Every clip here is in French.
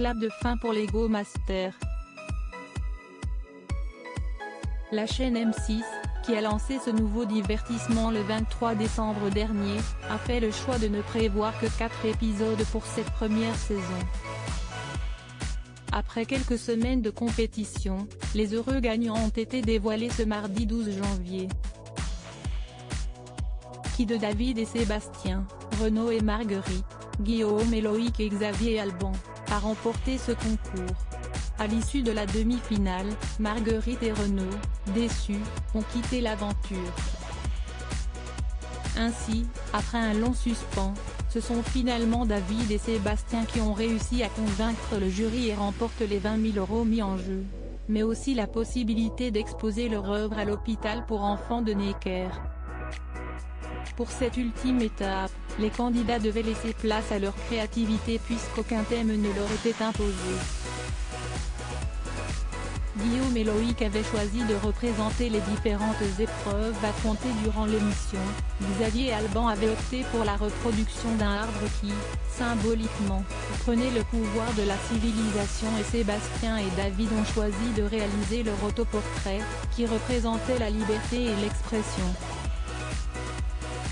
clap de fin pour les Go Masters. La chaîne M6, qui a lancé ce nouveau divertissement le 23 décembre dernier, a fait le choix de ne prévoir que 4 épisodes pour cette première saison. Après quelques semaines de compétition, les heureux gagnants ont été dévoilés ce mardi 12 janvier. Qui de David et Sébastien, Renaud et Marguerite, Guillaume et Loïc et Xavier et Alban, a remporté ce concours. À l'issue de la demi-finale, Marguerite et Renaud, déçus, ont quitté l'aventure. Ainsi, après un long suspens, ce sont finalement David et Sébastien qui ont réussi à convaincre le jury et remportent les 20 000 € mis en jeu, mais aussi la possibilité d'exposer leur œuvre à l'hôpital pour enfants de Necker. Pour cette ultime étape, les candidats devaient laisser place à leur créativité puisqu'aucun thème ne leur était imposé. Guillaume et Loïc avaient choisi de représenter les différentes épreuves affrontées durant l'émission. Xavier et Alban avaient opté pour la reproduction d'un arbre qui, symboliquement, prenait le pouvoir de la civilisation et Sébastien et David ont choisi de réaliser leur autoportrait, qui représentait la liberté et l'expression.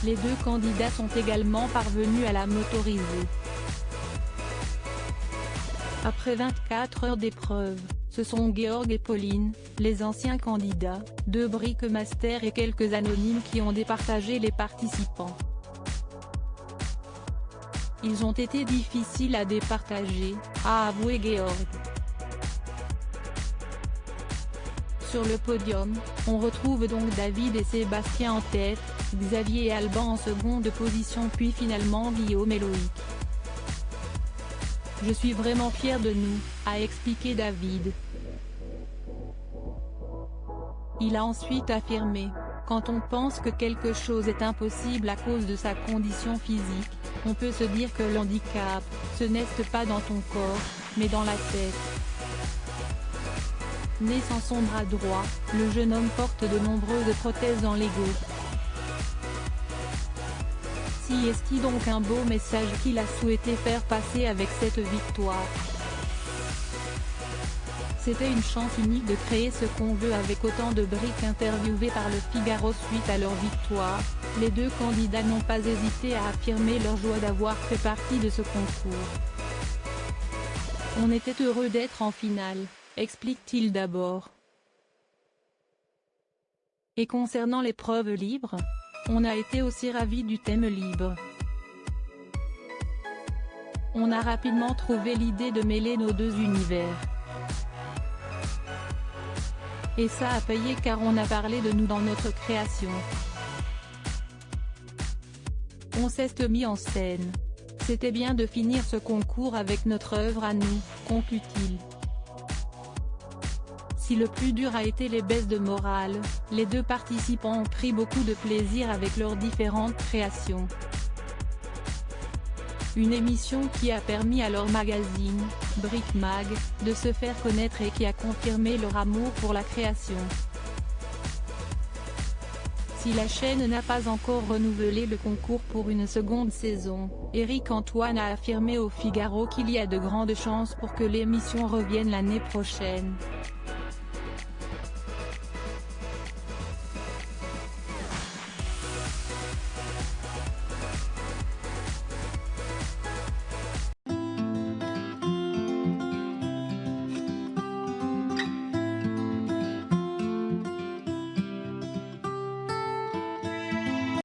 Les deux candidats sont également parvenus à la motoriser. Après 24 heures d'épreuve, ce sont Georg et Pauline, les anciens candidats, 2 briques master et quelques anonymes qui ont départagé les participants. Ils ont été difficiles à départager, a avoué Georg. Sur le podium, on retrouve donc David et Sébastien en tête, Xavier et Alban en seconde position puis finalement Guillaume et Loïc. Je suis vraiment fier de nous, a expliqué David. Il a ensuite affirmé, quand on pense que quelque chose est impossible à cause de sa condition physique, on peut se dire que l'handicap, ce n'est pas dans ton corps, mais dans la tête. Né sans son bras droit, le jeune homme porte de nombreuses prothèses en Lego. Si est-ce donc un beau message qu'il a souhaité faire passer avec cette victoire. C'était une chance unique de créer ce qu'on veut avec autant de briques. Interviewés par le Figaro suite à leur victoire, les deux candidats n'ont pas hésité à affirmer leur joie d'avoir fait partie de ce concours. On était heureux d'être en finale, explique-t-il d'abord. Et concernant l'épreuve libre, on a été aussi ravis du thème libre. On a rapidement trouvé l'idée de mêler nos deux univers. Et ça a payé car on a parlé de nous dans notre création. On s'est mis en scène. C'était bien de finir ce concours avec notre œuvre à nous, conclut-il. Si le plus dur a été les baisses de morale, les deux participants ont pris beaucoup de plaisir avec leurs différentes créations. Une émission qui a permis à leur magazine, Brick Mag, de se faire connaître et qui a confirmé leur amour pour la création. Si la chaîne n'a pas encore renouvelé le concours pour une seconde saison, Éric Antoine a affirmé au Figaro qu'il y a de grandes chances pour que l'émission revienne l'année prochaine.